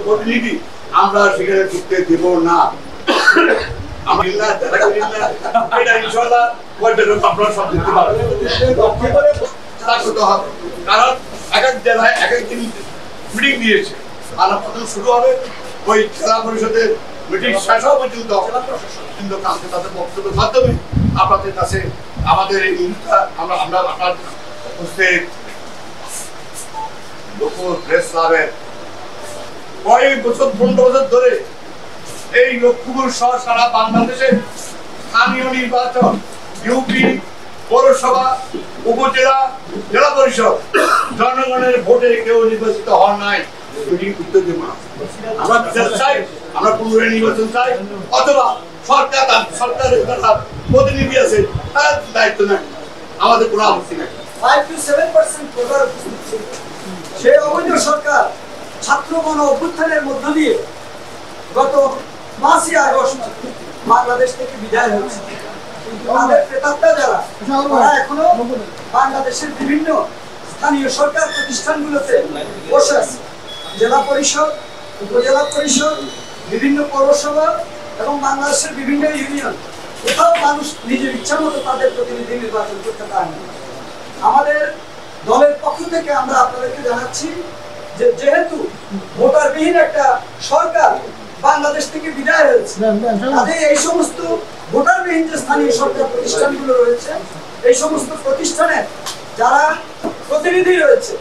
প্রতিনিধি আমরা সেখানে ঢুকতে দেব না। কারণ এক এক জেলায় এক এক দিন মিটিং দিয়েছে, প্রথম শুরু হবে ওই জেলা পরিষদের মিটিং শেষ হওয়া পর্যন্ত, কিন্তু কালকে তাদের বক্তব্যের মাধ্যমে আপনাদের কাছে আমাদের এই নিউজটা আমরা আপনার উপস্থিত প্রেস ক্লাবের কয়েক বছর 15 বছর ধরে এই লক্ষ্মীপুর সহ সারা বাংলাদেশে স্থানীয় নির্বাচন, ইউপি, পৌরসভা, উপজেলা, জেলা পরিষদ জনগণের ভোটে কেউ নির্বাচিত হন নাই। আমরা বিচার চাই, আমরা পুনরায় নির্বাচন চাই, অথবা সরকারের প্রতিনিধি আছে তার দায়িত্ব নেই, আমাদের কোনো আপত্তি নেই। 5 to 7% ভোটার সেই অবৈধ সরকার ছাত্র গণ অভ্যুত্থানের মধ্য দিয়ে গত 5ই আগস্ট বাংলাদেশ থেকে বিদায় হয়েছে। কিন্তু তাদের প্রেতাত্মা যারা, তারা এখনো বাংলাদেশের বিভিন্ন স্থানীয় সরকার প্রতিষ্ঠানগুলোতে বসে আছে। জেলা পরিষদ, উপজেলা পরিষদ, বিভিন্ন পৌরসভা এবং বাংলাদেশের বিভিন্ন ইউনিয়ন, কোথাও মানুষ নিজের ইচ্ছা মতো তাদের প্রতিনিধি নির্বাচন করতে পারে না। আমাদের দলের পক্ষ থেকে আমরা আপনাদেরকে জানাচ্ছি যে যেহেতু ভোটারবিহীন একটা সরকার বাংলাদেশ থেকে বিদায় হয়েছে, তাদের এই সমস্ত ভোটারবিহীন যে স্থানীয় সরকার প্রতিষ্ঠানগুলো রয়েছে, এই সমস্ত প্রতিষ্ঠানের যারা প্রতিনিধি রয়েছে,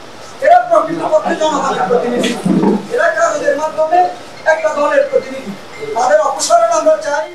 এরা প্রকৃতপক্ষে জনগণের প্রতিনিধি, এরা কাগজের মাধ্যমে একটা দলের প্রতিনিধি। তাদের অপসারণ আমরা চাই।